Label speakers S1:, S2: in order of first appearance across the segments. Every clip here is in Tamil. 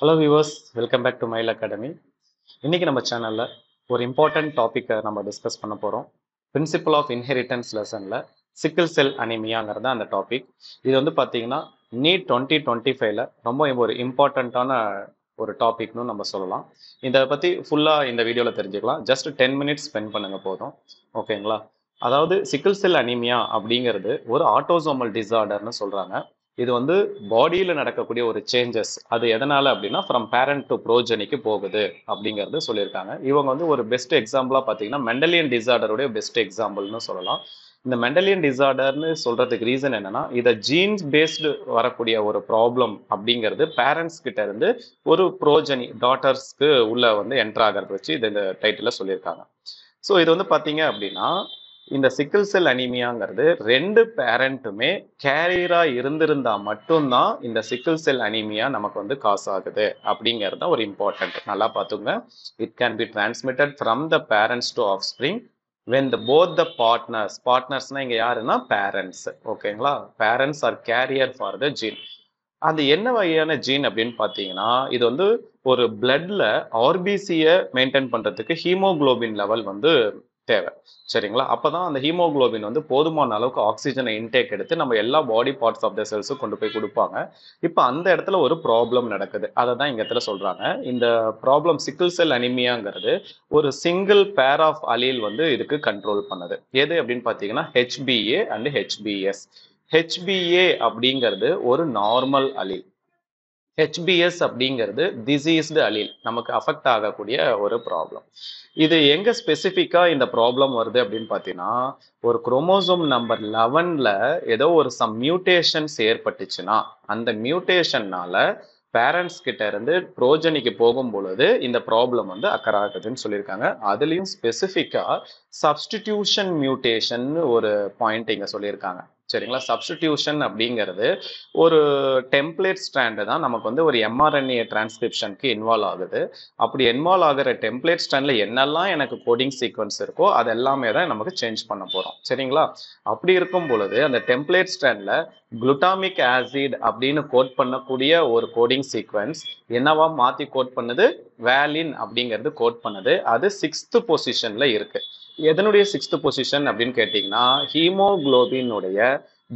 S1: Hello viewers, welcome back to mile academy. இன்னைக்கு நம்ம சேனலில் ஒரு இம்பார்ட்டன்ட் டாப்பிக்கை நம்ம டிஸ்கஸ் பண்ண போகிறோம். பிரின்சிபல் ஆஃப் இன்ஹெரிட்டன்ஸ் லெசனில் சிக்கிள் செல் அனிமியாங்கிறது அந்த டாபிக். இது வந்து பார்த்தீங்கன்னா நீட் 2025ல ரொம்ப ஒரு இம்பார்ட்டண்ட்டான ஒரு டாபிக்னு நம்ம சொல்லலாம். இதை பற்றி ஃபுல்லாக இந்த வீடியோவில் தெரிஞ்சுக்கலாம். ஜஸ்ட் 10 மினிட்ஸ் ஸ்பெண்ட் பண்ணுங்க போதும். ஓகேங்களா? அதாவது சிக்கிள் செல் அனிமியா அப்படிங்கிறது ஒரு ஆட்டோசோமல் டிசார்டர்னு சொல்கிறாங்க. இது வந்து பாடியில் நடக்கக்கூடிய ஒரு சேஞ்சஸ். அது எதனால அப்படின்னா ஃப்ரம் பேரண்ட் டு ப்ரோஜனிக்கு போகுது அப்படிங்கிறது சொல்லியிருக்காங்க. இவங்க வந்து ஒரு பெஸ்ட் எக்ஸாம்பிளாக பார்த்தீங்கன்னா மெண்டலியன் டிசார்டருடைய பெஸ்ட் எக்ஸாம்பிள்னு சொல்லலாம். இந்த மெண்டலியன் டிசார்டர்னு சொல்றதுக்கு ரீசன் என்னன்னா, இதை ஜீன்ஸ் பேஸ்டு வரக்கூடிய ஒரு ப்ராப்ளம் அப்படிங்கிறது பேரண்ட்ஸ் கிட்ட இருந்து ஒரு ப்ரோஜனி டாட்டர்ஸ்க்கு உள்ள வந்து என்டர் ஆகிறது வச்சு இந்த டைட்டில் சொல்லியிருக்காங்க. ஸோ இது வந்து பார்த்தீங்க அப்படின்னா இந்த சிக்கிள் செல் அனீமியாங்கிறது ரெண்டு பேரண்ட்டுமே கேரியரா இருந்திருந்தா மட்டும்தான் இந்த சிக்கிள் செல் அனீமியா நமக்கு வந்து காஸ் ஆகுது அப்படிங்கிறது ஒரு இம்பார்ட்டன்ட். நல்லா பார்த்துங்க. It can be transmitted from the parents to offspring when both the partnersனா இங்க யாருன்னா பேரண்ட்ஸ். ஓகேங்களா? Parents are carrier for the gene. அது என்ன வகையான ஜீன் அப்படின்னு பார்த்தீங்கன்னா, இது வந்து ஒரு பிளட்ல ஆர்பிசியை மெயின்டைன் பண்றதுக்கு ஹீமோகுளோபின் லெவல் வந்து தேவை. சரிங்களா? அப்பதான் அந்த ஹீமோகுளோபின் வந்து போதுமான அளவுக்கு ஆக்சிஜனை இன்டேக் எடுத்து நம்ம எல்லா பாடி பார்ட்ஸ் ஆஃப் த செல்ஸும் கொண்டு போய் கொடுப்பாங்க. இப்போ அந்த இடத்துல ஒரு ப்ராப்ளம் நடக்குது. அதை தான் இங்க இடத்துல சொல்றாங்க. இந்த ப்ராப்ளம் சிக்கிள் செல் அனிமியாங்கிறது ஒரு சிங்கிள் பேர் ஆஃப் அலீல் வந்து இதுக்கு கண்ட்ரோல் பண்ணுது. எது அப்படின்னு பார்த்தீங்கன்னா ஹெச்பிஏ அண்ட் ஹெச்பிஎஸ். ஹெச்பிஏ அப்படிங்கிறது ஒரு நார்மல் அலீல். ஹெச்பிஎஸ் அப்படிங்கிறது டிசீஸ்டு அலீல், நமக்கு அஃபெக்ட் ஆகக்கூடிய ஒரு ப்ராப்ளம். இது எங்க ஸ்பெசிஃபிக்கா இந்த ப்ராப்ளம் வருது அப்படின்னு பார்த்தீங்கன்னா, ஒரு குரோமோசோம் நம்பர் 11ல ஏதோ ஒரு சம் மியூட்டேஷன்ஸ் ஏற்பட்டுச்சுன்னா அந்த மியூட்டேஷன்னால பேரண்ட்ஸ் கிட்ட இருந்து ப்ரோஜனிக்கு போகும் பொழுது இந்த ப்ராப்ளம் வந்து அக்கர் ஆகுதுன்னு சொல்லியிருக்காங்க. அதுலயும் ஸ்பெசிஃபிக்கா சப்ஸ்டிடியூஷன் மியூட்டேஷன் ஒரு பாயிண்ட் இங்க சொல்லியிருக்காங்க. சரிங்களா? சப்ஸ்டிடியூஷன் அப்படிங்கிறது ஒரு டெம்ப்ளேட் ஸ்ட்ராண்டு தான் நமக்கு வந்து ஒரு எம்ஆர்என்ஏ டிரான்ஸ்கிரிப்ஷனுக்கு இன்வால்வ் ஆகுது. அப்படி இன்வால்வ் ஆகிற டெம்ப்ளேட் ஸ்ட்ராண்ட்ல என்னெல்லாம் எனக்கு கோடிங் சீக்வன்ஸ் இருக்கோ அது எல்லாமே தான் நமக்கு சேஞ்ச் பண்ண போறோம். சரிங்களா? அப்படி இருக்கும் பொழுது அந்த டெம்ப்ளேட் ஸ்ட்ராண்ட்ல குளுட்டாமிக் ஆசிட் அப்படின்னு கோட் பண்ணக்கூடிய ஒரு கோடிங் சீக்வன்ஸ் என்னவா மாத்தி கோட் பண்ணுது? வேலின் அப்படிங்கிறது கோட் பண்ணுது. அது 6th பொசிஷன்ல இருக்கு. எதனுடைய 6th பொசிஷன் அப்படின்னு கேட்டீங்கன்னா ஹீமோகுளோபினுடைய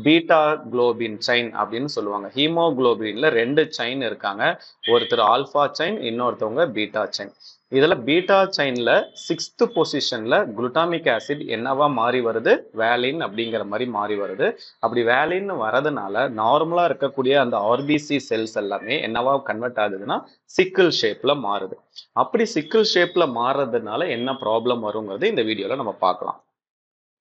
S1: பீட்டா குளோபின் செயின் அப்படின்னு சொல்லுவாங்க. ஹீமோகுளோபின்ல 2 செயின் இருக்காங்க. ஒருத்தர் ஆல்பா செயின், இன்னொருத்தவங்க பீட்டா செயின். இதுல பீட்டா செயின்ல 6th பொசிஷன்ல குளுட்டாமிக் ஆசிட் என்னவா மாறி வருது? வேலின் அப்படிங்கிற மாதிரி மாறி வருது. அப்படி வேலின் வரதுனால நார்மலா இருக்கக்கூடிய அந்த ஆர்பிசி செல்ஸ் எல்லாமே என்னவா கன்வெர்ட் ஆகுதுன்னா சிக்கிள் ஷேப்ல மாறுது. அப்படி சிக்கிள் ஷேப்ல மாறுறதுனால என்ன ப்ராப்ளம் வருங்கிறது இந்த வீடியோல நம்ம பார்க்கலாம்.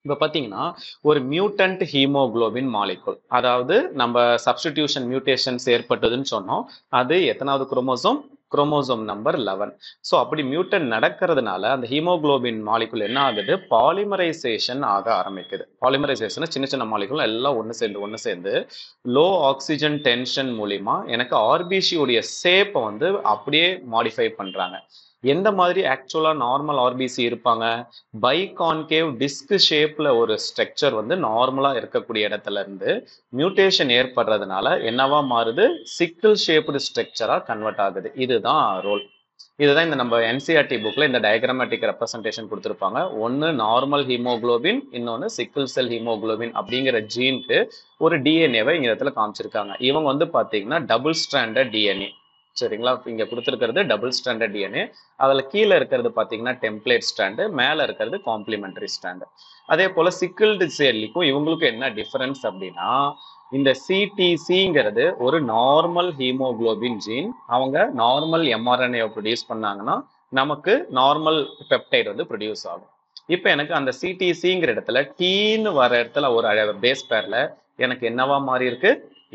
S1: இப்போ பார்த்தீங்கன்னா ஒரு மியூட்டன்ட் ஹீமோகுளோபின் மாலிகுல், அதாவது நம்ம சப்ஸ்டிடியூஷன் மியூட்டேஷன்ஸ் ஏற்பட்டதுன்னு சொன்னோம். அது எத்தனாவது குரோமோசோம்? Chromosome number 11. ஸோ அப்படி மியூட்டன் நடக்கிறதுனால அந்த ஹீமோகுளோபின் மாலிகுல் என்ன ஆகுது? பாலிமரைசேஷன் ஆக ஆரம்பிக்குது. பாலிமரைசேஷன் சின்ன சின்ன மாலிகுல் எல்லாம் ஒன்று சேர்ந்து லோ ஆக்சிஜன் டென்ஷன் மூலிமா எனக்கு ஆர்பிசியுடைய ஷேப்பை வந்து அப்படியே மாடிஃபை பண்றாங்க. எந்த மாதிரி ஆக்சுவலா நார்மல் ஆர்பிசி இருப்பாங்க? பைகான்கேவ் டிஸ்க் ஷேப்ல ஒரு ஸ்ட்ரக்சர் வந்து நார்மலா இருக்கக்கூடிய இடத்துல இருந்து மியூட்டேஷன் ஏற்படுறதுனால என்னவா மாறுது? சிக்கிள் ஷேப்டு ஸ்ட்ரக்சரா கன்வெர்ட் ஆகுது. இதுதான் ரோல். இதுதான் இந்த நம்ம என்சிஆர்டி புக்ல இந்த டயக்ராமேட்டிக் ரெப்ரசன்டேஷன் கொடுத்துருப்பாங்க. ஒன்னு நார்மல் ஹீமோகுளோபின், இன்னொன்னு சிக்கிள் செல் ஹீமோகுளோபின் அப்படிங்கிற ஜீனுக்கு ஒரு டிஎன்ஏவை இங்க இடத்துல காமிச்சிருக்காங்க. இவங்க வந்து பாத்தீங்கன்னா டபுள் ஸ்ட்ராண்டட் டிஎன்ஏ. சரிங்களா? இங்க கொடுத்துருக்கிறது டபுள் ஸ்ட்ராண்டட் டிஎன்ஏ. அதுல கீழே இருக்கிறது பாத்தீங்கன்னா டெம்ப்ளேட் ஸ்ட்ராண்டு, மேல இருக்கிறது காம்ப்ளிமெண்டரி ஸ்ட்ராண்டு. அதே போல சிக்கிள்டு செல்லுக்கும் இவங்களுக்கும் என்ன டிஃபரன்ஸ் அப்படின்னா, இந்த சிடிசிங்கிறது ஒரு நார்மல் ஹீமோகுளோபின் ஜீன். அவங்க நார்மல் எம்ஆர்என்ஏ ப்ரொடியூஸ் பண்ணாங்கன்னா நமக்கு நார்மல் பெப்டைட் வந்து ப்ரொடியூஸ் ஆகும். இப்போ எனக்கு அந்த சிடிசிங்கிற இடத்துல டீன்னு வர இடத்துல ஒரு பேஸ் பேர்ல எனக்கு என்னவா மாறி இருக்கு?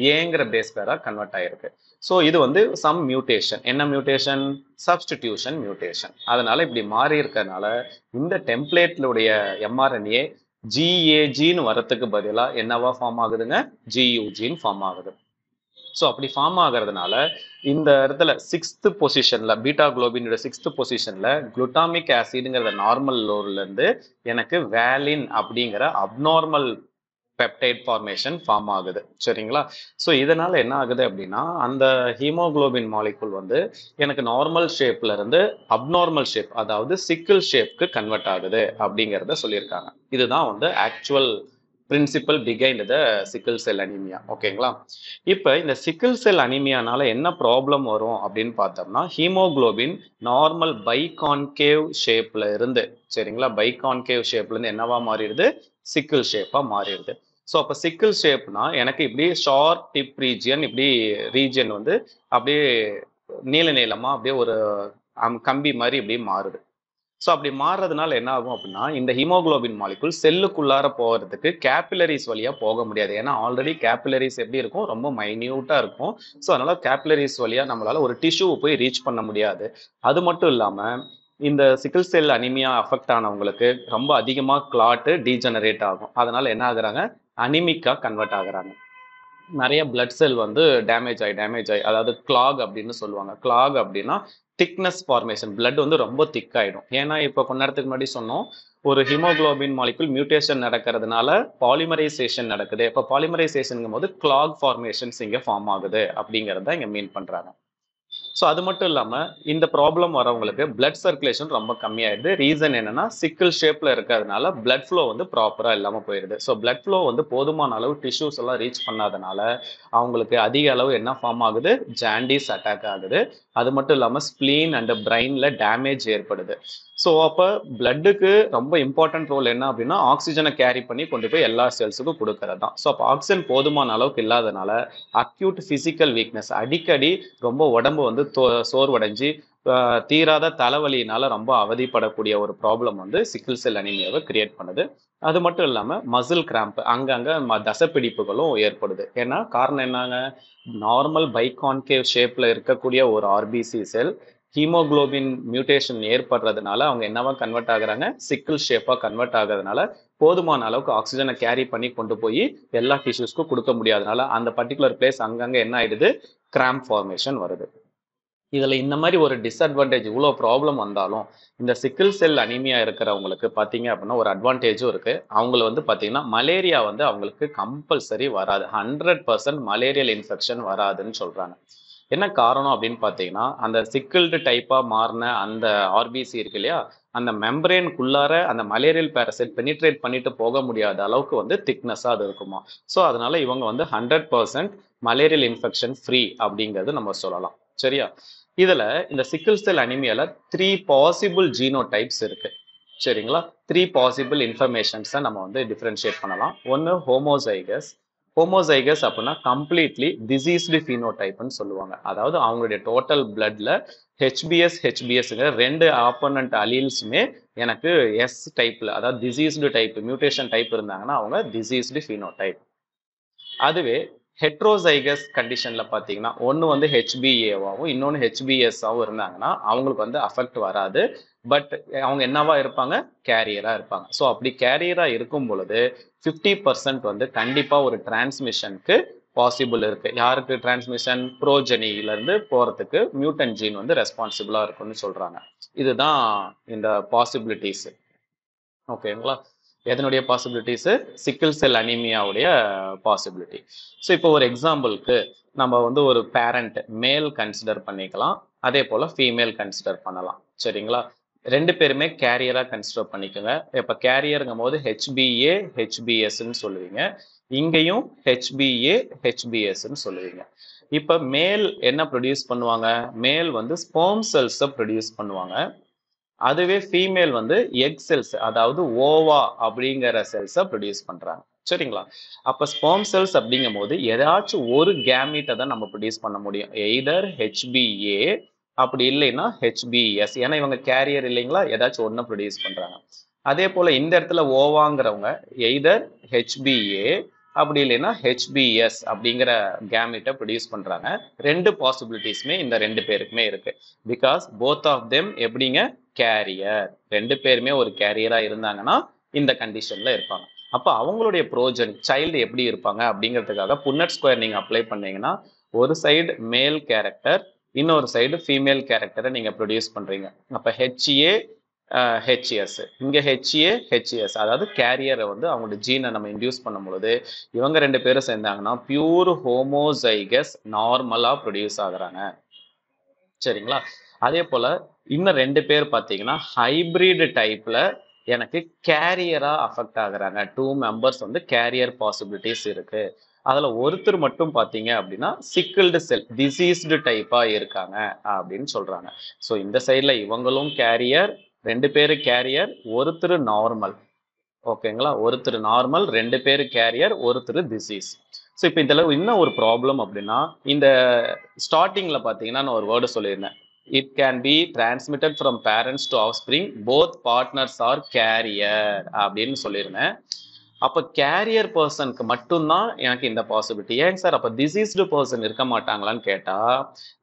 S1: ஏங்கிற பேஸ் பேரா கன்வெர்ட் ஆயிருக்கு. ஸோ இது வந்து சம் மியூட்டேஷன். என்ன மியூட்டேஷன்? Substitution mutation. அதனால இப்படி மாறி இருக்கிறதுனால இந்த டெம்ப்ளேட்லுடைய எம்ஆர்என்ஏ ஜிஏஜின்னு வரத்துக்கு பதிலாக என்னவா ஃபார்ம் ஆகுதுங்க? ஜியூஜின்னு ஃபார்ம் ஆகுது. ஸோ அப்படி ஃபார்ம் ஆகிறதுனால இந்த இடத்துல 6th பொசிஷன்ல பீட்டா குளோபினோட 6th பொசிஷன்ல குளுட்டாமிக் ஆசிட்ங்கிற நார்மல் லோர்ல இருந்து எனக்கு வேலின் அப்படிங்கிற அப்நார்மல் பெப்டைட் ஃபார்மேஷன் ஃபார்ம் ஆகுது. சரிங்களா? ஸோ இதனால என்ன ஆகுது அப்படின்னா, அந்த ஹீமோகுளோபின் மாலிகுல் வந்து எனக்கு நார்மல் ஷேப்ல இருந்து அப்நார்மல் ஷேப், அதாவது சிக்கிள் ஷேப்க்கு கன்வெர்ட் ஆகுது அப்படிங்கிறத சொல்லியிருக்காங்க. இதுதான் வந்து actual principle behind the sickle cell anaemia. ஓகேங்களா? இப்போ இந்த சிக்கிள் செல் அனீமியானால என்ன ப்ராப்ளம் வரும் அப்படின்னு பார்த்தோம்னா, ஹீமோகுளோபின் நார்மல் பைகான்கேவ் ஷேப்ல இருந்து, சரிங்களா, பைகான்கேவ் ஷேப்ல இருந்து என்னவா மாறிடுது, சிக்கிள் ஷேப்பா மாறிடுது. ஸோ அப்போ சிக்கிள் ஷேப்னா எனக்கு இப்படி ஷார்ட் டிப் ரீஜியன், இப்படி ரீஜியன் வந்து அப்படியே நீள நீளமா அப்படியே ஒரு கம்பி மாதிரி இப்படி மாறுது. ஸோ அப்படி மாறுறதுனால என்ன ஆகும் அப்படின்னா, இந்த ஹீமோகுளோபின் மாலிகுல் செல்லுக்குள்ளார போகிறதுக்கு கேபிலரிஸ் வழியா போக முடியாது. ஏன்னா ஆல்ரெடி கேபிலரிஸ் எப்படி இருக்கும், ரொம்ப மைன்யூட்டா இருக்கும். ஸோ அதனால கேபிலரிஸ் வழியா நம்மளால ஒரு டிஷ்யூ போய் ரீச் பண்ண முடியாது. அது மட்டும் இல்லாம இந்த சிக்கிள் செல் அனிமியா அஃபெக்ட் ஆனவங்களுக்கு ரொம்ப அதிகமா கிளாட் டீஜெனரேட் ஆகும். அதனால என்ன ஆகுறாங்க, அனிமிக்கா கன்வெர்ட் ஆகுறாங்க. நிறைய பிளட் செல் வந்து டேமேஜ் ஆகி, அதாவது கிளாக் அப்படின்னு சொல்லுவாங்க. கிளாக் அப்படின்னா திக்னஸ் ஃபார்மேஷன், பிளட் வந்து ரொம்ப திக் ஆயிடும். ஏன்னா இப்போ கொஞ்ச நேரத்துக்கு முன்னாடி சொன்னோம், ஒரு ஹீமோகுளோபின் மாலிகுல் மியூட்டேஷன் நடக்கிறதுனால பாலிமரைசேஷன் நடக்குது. இப்போ பாலிமரைசேஷனுங்கும் போது கிளாக் ஃபார்மேஷன்ஸ் இங்கே ஃபார்ம் ஆகுது அப்படிங்கிறத இங்கே மீன் பண்றாங்க. ஸோ அது மட்டும் இல்லாமல் இந்த ப்ராப்ளம் வரவங்களுக்கு பிளட் சர்க்குலேஷன் ரொம்ப கம்மியாயிடுது. ரீசன் என்னன்னா, சிக்கிள் ஷேப்ல இருக்கிறதுனால பிளட் ஃப்ளோ வந்து ப்ராப்பரா இல்லாமல் போயிடுது. ஸோ பிளட் ஃப்ளோ வந்து போதுமான அளவு டிஷ்யூஸ் எல்லாம் ரீச் பண்ணாதனால அவங்களுக்கு அதிக அளவு என்ன ஃபார்ம் ஆகுது, ஜாண்டிஸ் அட்டாக் ஆகுது. அது மட்டும் இல்லாமல் ஸ்பிளீன் அண்ட் பிரெயின்ல டேமேஜ் ஏற்படுது. ஸோ அப்போ பிளட்டுக்கு ரொம்ப இம்பார்ட்டன்ட் ரோல் என்ன அப்படின்னா, ஆக்சிஜனை கேரி பண்ணி கொண்டு போய் எல்லா செல்ஸுக்கும் கொடுக்கறது தான். ஸோ அப்போ ஆக்சிஜன் போதுமான அளவுக்கு இல்லாதனால அக்யூட் பிசிக்கல் வீக்னஸ், அடிக்கடி ரொம்ப உடம்பு வந்து சோர்வடைஞ்சு தீராத தலைவலியினால ரொம்ப அவதிப்படக்கூடிய ஒரு ப்ராப்ளம் வந்து சிக்கிள் செல் அனீமியாவை கிரியேட் பண்ணுது. அது மட்டும் இல்லாமல் மசில் கிராம்ப், அங்கங்கே தசப்பிடிப்புகளும் ஏற்படுது. ஏன்னா காரணம் என்னங்க, நார்மல் பைகான்கேவ் ஷேப்ல இருக்கக்கூடிய ஒரு ஆர்பிசி செல் ஹீமோகுளோபின் மியூட்டேஷன் ஏற்படுறதுனால அவங்க என்னவா கன்வெர்ட் ஆகுறாங்க, சிக்கிள் ஷேப்பா கன்வெர்ட் ஆகுறதுனால போதுமான அளவுக்கு ஆக்சிஜனை கேரி பண்ணி கொண்டு போய் எல்லா டிஷ்யூஸ்க்கும் கொடுக்க முடியாதனால அந்த பர்டிகுலர் பிளேஸ் அங்கங்க என்ன ஆயிடுது, கிராம்ப் ஃபார்மேஷன் வருது. இதுல இந்த மாதிரி ஒரு டிஸ்அட்வான்டேஜ், இவ்வளோ ப்ராப்ளம் வந்தாலும் இந்த சிக்கிள் செல் அனீமியா இருக்கிறவங்களுக்கு பார்த்தீங்க அப்படின்னா ஒரு அட்வான்டேஜும் இருக்கு. அவங்கள வந்து பார்த்தீங்கன்னா மலேரியா வந்து அவங்களுக்கு கம்பல்சரி வராது. 100% மலேரியல் இன்ஃபெக்ஷன் வராதுன்னு சொல்றாங்க. என்ன காரணம் அப்படின்னு பார்த்தீங்கன்னா, அந்த சிக்கிள்டு டைப்பா மாறின அந்த ஆர்பிசி இருக்கு இல்லையா, அந்த மெம்பரேனுக்குள்ளார அந்த மலேரியல் பேரசைட் பெனிட்ரேட் பண்ணிட்டு போக முடியாத அளவுக்கு வந்து திக்னஸா அது இருக்குமா. ஸோ அதனால இவங்க வந்து 100% மலேரியல் இன்ஃபெக்ஷன் ஃப்ரீ அப்படிங்கிறது நம்ம சொல்லலாம். சரியா? இதுல இந்த சிக்கிள் செல் அனிமியால 3 பாசிபிள் ஜீனோடைப்ஸ் இருக்கு. சரிங்களா? 3 பாசிபிள் இன்ஃபர்மேஷன்ஸை நம்ம வந்து டிஃபரன்ஷியேட் பண்ணலாம். ஒன்று ஹோமோசைகஸ். ஹோமோசைகஸ் அப்படின்னா கம்ப்ளீட்லி டிசீஸ்டு ஃபீனோடைப்னு சொல்லுவாங்க. அதாவது அவங்களுடைய டோட்டல் பிளட்ல ஹெச்பிஎஸ்ங்கிற 2 ஆப்போனன்ட் அலீல்ஸுமே எனக்கு எஸ் டைப்ல, அதாவது டிசீஸ்டு டைப், மியூட்டேஷன் டைப் இருந்தாங்கன்னா அவங்க டிசீஸ்டு ஃபீனோடைப். அதுவே ஹெட்ரோசைகஸ் கண்டிஷன்ல பார்த்தீங்கன்னா ஒன்று வந்து ஹெச்பிஏவாகவும் இன்னொன்று ஹெச்பிஎஸ்ஸாகவும் இருந்தாங்கன்னா அவங்களுக்கு வந்து அஃபெக்ட் வராது. பட் அவங்க என்னவா இருப்பாங்க, கேரியரா இருப்பாங்க. ஸோ அப்படி கேரியரா இருக்கும் பொழுது 50% வந்து கண்டிப்பா ஒரு டிரான்ஸ்மிஷனுக்கு பாசிபிள் இருக்கு. யாருக்கு டிரான்ஸ்மிஷன், ப்ரோஜெனில இருந்து போறதுக்கு மியூட்டன் ஜீன் வந்து ரெஸ்பான்சிபிளா இருக்கும்னு சொல்றாங்க. இதுதான் இந்த பாசிபிலிட்டிஸ். ஓகேங்களா? எதனுடைய பாசிபிலிட்டிஸ், சிக்கிள் செல் அனீமியாவுடைய பாசிபிலிட்டி. ஸோ இப்போ ஒரு எக்ஸாம்பிளுக்கு நம்ம வந்து ஒரு பேரண்ட் மேல் கன்சிடர் பண்ணிக்கலாம், அதே போல ஃபீமேல் கன்சிடர் பண்ணலாம். சரிங்களா? 2 பேருமே கேரியரா கன்சிடர் பண்ணிக்கோங்க. இப்போ கேரியருங்கும் போது ஹெச்பிஏ ஹெச்பிஎஸ்ன்னு சொல்லுவீங்க, இங்கேயும் ஹெச்பிஏ ஹெச்பிஎஸ்ன்னு சொல்லுவீங்க. இப்போ மேல் என்ன ப்ரொடியூஸ் பண்ணுவாங்க, மேல் வந்து ஸ்பெர்ம் செல்ஸை ப்ரொடியூஸ் பண்ணுவாங்க. அதுவே ஃபீமேல் வந்து எக் செல்ஸ், அதாவது ஓவா அப்படிங்கிற செல்ஸை ப்ரொடியூஸ் பண்றாங்க. சரிங்களா? அப்ப ஸ்பெர்ம் செல்ஸ் அப்படிங்கும் போது ஏதாச்சும் ஒரு கேமீட்டை தான் நம்ம ப்ரொடியூஸ் பண்ண முடியும். எய்தர் ஹெச்பிஏ அப்படி இல்லைன்னா ஹெச்பிஎஸ். ஏன்னா இவங்க கேரியர் இல்லைங்களா, ஏதாச்சும் ஒன்று ப்ரொடியூஸ் பண்றாங்க. அதே போல இந்த இடத்துல ஓவாங்கிறவங்க எய்தர் ஹெச்பிஏ அப்படி இல்லைன்னா ஹெச்பிஎஸ் அப்படிங்கிற கேமிட்டை ப்ரொடியூஸ் பண்றாங்க. 2 பாசிபிலிட்டிஸ்மே இந்த 2 பேருக்குமே இருக்கு. பிகாஸ் போத் ஆஃப் தெம் எப்படிங்க, கேரியர். 2 பேருமே ஒரு கேரியரா இருந்தாங்கன்னா இந்த கண்டிஷன்ல இருப்பாங்க. அப்ப அவங்களுடைய ப்ரோஜன் சைல்டு எப்படி இருப்பாங்க அப்படிங்கிறதுக்காக புன்னட் ஸ்கொயர் நீங்க அப்ளை பண்ணீங்கன்னா ஒரு சைடு மேல் கேரக்டர், இன்னொரு சைடு ஃபீமேல் கேரக்டரை நீங்க ப்ரொடியூஸ் பண்றீங்க. அப்ப ஹெச்ஏ ஹெச்எஸ். இங்கே ஹெச்ஏ ஹெச்எஸ், அதாவது கேரியரை வந்து அவங்களோட ஜீனை நம்ம இன்டியூஸ் பண்ணும் பொழுது இவங்க ரெண்டு பேரும் சேர்ந்தாங்கன்னா பியூர் ஹோமோசைகஸ் நார்மலாக ப்ரொடியூஸ் ஆகுறாங்க. சரிங்களா? அதே போல இன்னும் ரெண்டு பேர் பார்த்தீங்கன்னா ஹைபிரிட் டைப்ல எனக்கு கேரியரா அஃபெக்ட் ஆகுறாங்க. 2 மெம்பர்ஸ் வந்து கேரியர் பாசிபிலிட்டிஸ் இருக்கு. அதுல ஒருத்தர் மட்டும் பார்த்தீங்க அப்படின்னா சிக்கிள்டு செல் டிசீஸ்டு டைப்பா இருக்காங்க அப்படின்னு சொல்றாங்க. ஸோ இந்த சைட்ல இவங்களும் கேரியர், ரெண்டு பேரு கேரியர், ஒருத்தர் நார்மல். ஓகேங்களா? ஒருத்தர் நார்மல், ரெண்டு பேரு கேரியர், ஒருத்தர் டிசீஸ். ஸோ இப்போ இதுல இன்னும் ஒரு ப்ராப்ளம் அப்படின்னா, இந்த ஸ்டார்டிங்ல பார்த்தீங்கன்னா நான் ஒரு வேர்டு சொல்லியிருந்தேன். It can be transmitted from parents to offspring both partners are carrier அப்படின்னு சொல்லியிருந்தேன். அப்போ கேரியர் பர்சனுக்கு மட்டும்தான் எனக்கு இந்த பாசிபிலிட்டி. ஏங்க சார் அப்போ டிசீஸ்டு பர்சன் இருக்க மாட்டாங்களான்னு கேட்டால்,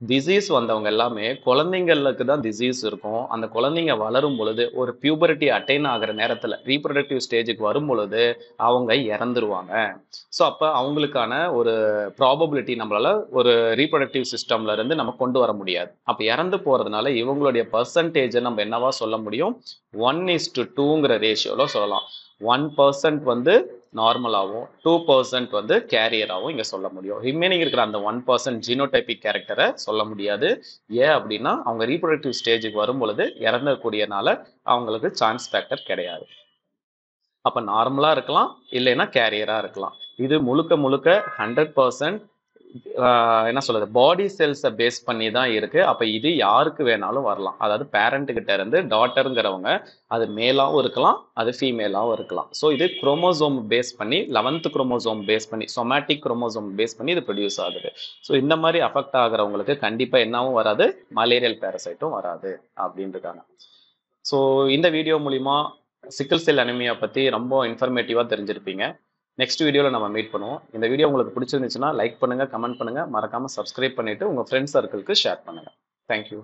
S1: டிசீஸ் வந்தவங்க எல்லாமே குழந்தைங்களுக்கு தான் டிசீஸ் இருக்கும். அந்த குழந்தைங்க வளரும் பொழுது ஒரு பியூபரிட்டி அட்டைன் ஆகிற நேரத்தில் ரீப்ரொடக்டிவ் ஸ்டேஜுக்கு வரும் பொழுது அவங்க இறந்துருவாங்க. ஸோ அப்போ அவங்களுக்கான ஒரு ப்ராபபிலிட்டி நம்மளால ஒரு ரீப்ரொடக்டிவ் சிஸ்டம்ல இருந்து நம்ம கொண்டு வர முடியாது. அப்போ இறந்து போறதுனால இவங்களுடைய பர்சன்டேஜை நம்ம என்னவா சொல்ல முடியும்? 1:2ங்கிற ரேஷியோவில் சொல்லலாம். 1% வந்து நார்மலாகவும் 2% வந்து கேரியராகவும் இங்கே சொல்ல முடியும். ரிமைனிங் இருக்கிற அந்த 1% ஜீனோடைபிக் கேரக்டரை சொல்ல முடியாது. ஏன் அப்படின்னா அவங்க ரீப்ரொடக்டிவ் ஸ்டேஜுக்கு வரும் பொழுது இறந்தக்கூடியனால அவங்களுக்கு சான்ஸ் ஃபேக்டர் கிடையாது. அப்போ நார்மலாக இருக்கலாம், இல்லைன்னா கேரியராக இருக்கலாம். இது முழுக்க முழுக்க 100% என்ன சொல்றது, பாடி செல்ஸை பேஸ் பண்ணி தான் இருக்கு. அப்போ இது யாருக்கு வேணாலும் வரலாம். அதாவது பேரண்ட் கிட்ட இருந்து டாட்டருங்கிறவங்க அது மேலாகவும் இருக்கலாம், அது ஃபீமேலாகவும் இருக்கலாம். ஸோ இது குரோமோசோம் பேஸ் பண்ணி 11th குரோமோசோம் பேஸ் பண்ணி சொமேட்டிக் குரோமோசோம் பேஸ் பண்ணி இது ப்ரொடியூஸ் ஆகுது. ஸோ இந்த மாதிரி அஃபெக்ட் ஆகிறவங்களுக்கு கண்டிப்பாக என்னவும் வராது, மலேரியல் பேரசைட்டும் வராது அப்படின்றாங்க. ஸோ இந்த வீடியோ மூலிமா சிக்கிள் செல் அனிமியா பற்றி ரொம்ப இன்ஃபர்மேட்டிவாக தெரிஞ்சிருப்பீங்க. நெக்ஸ்ட் வீடியோவில் நம்ம மீட் பண்ணுவோம். இந்த வீடியோ உங்களுக்கு பிடிச்சிருந்துச்சுன்னா லைக் பண்ணுங்கள், கமெண்ட் பண்ணுங்கள், மறக்காமல் சப்ஸ்கிரைப் பண்ணிவிட்டு உங்கள் ஃப்ரெண்ட்ஸ் சர்க்கிளுக்கு ஷேர் பண்ணுங்கள். தேங்க்யூ.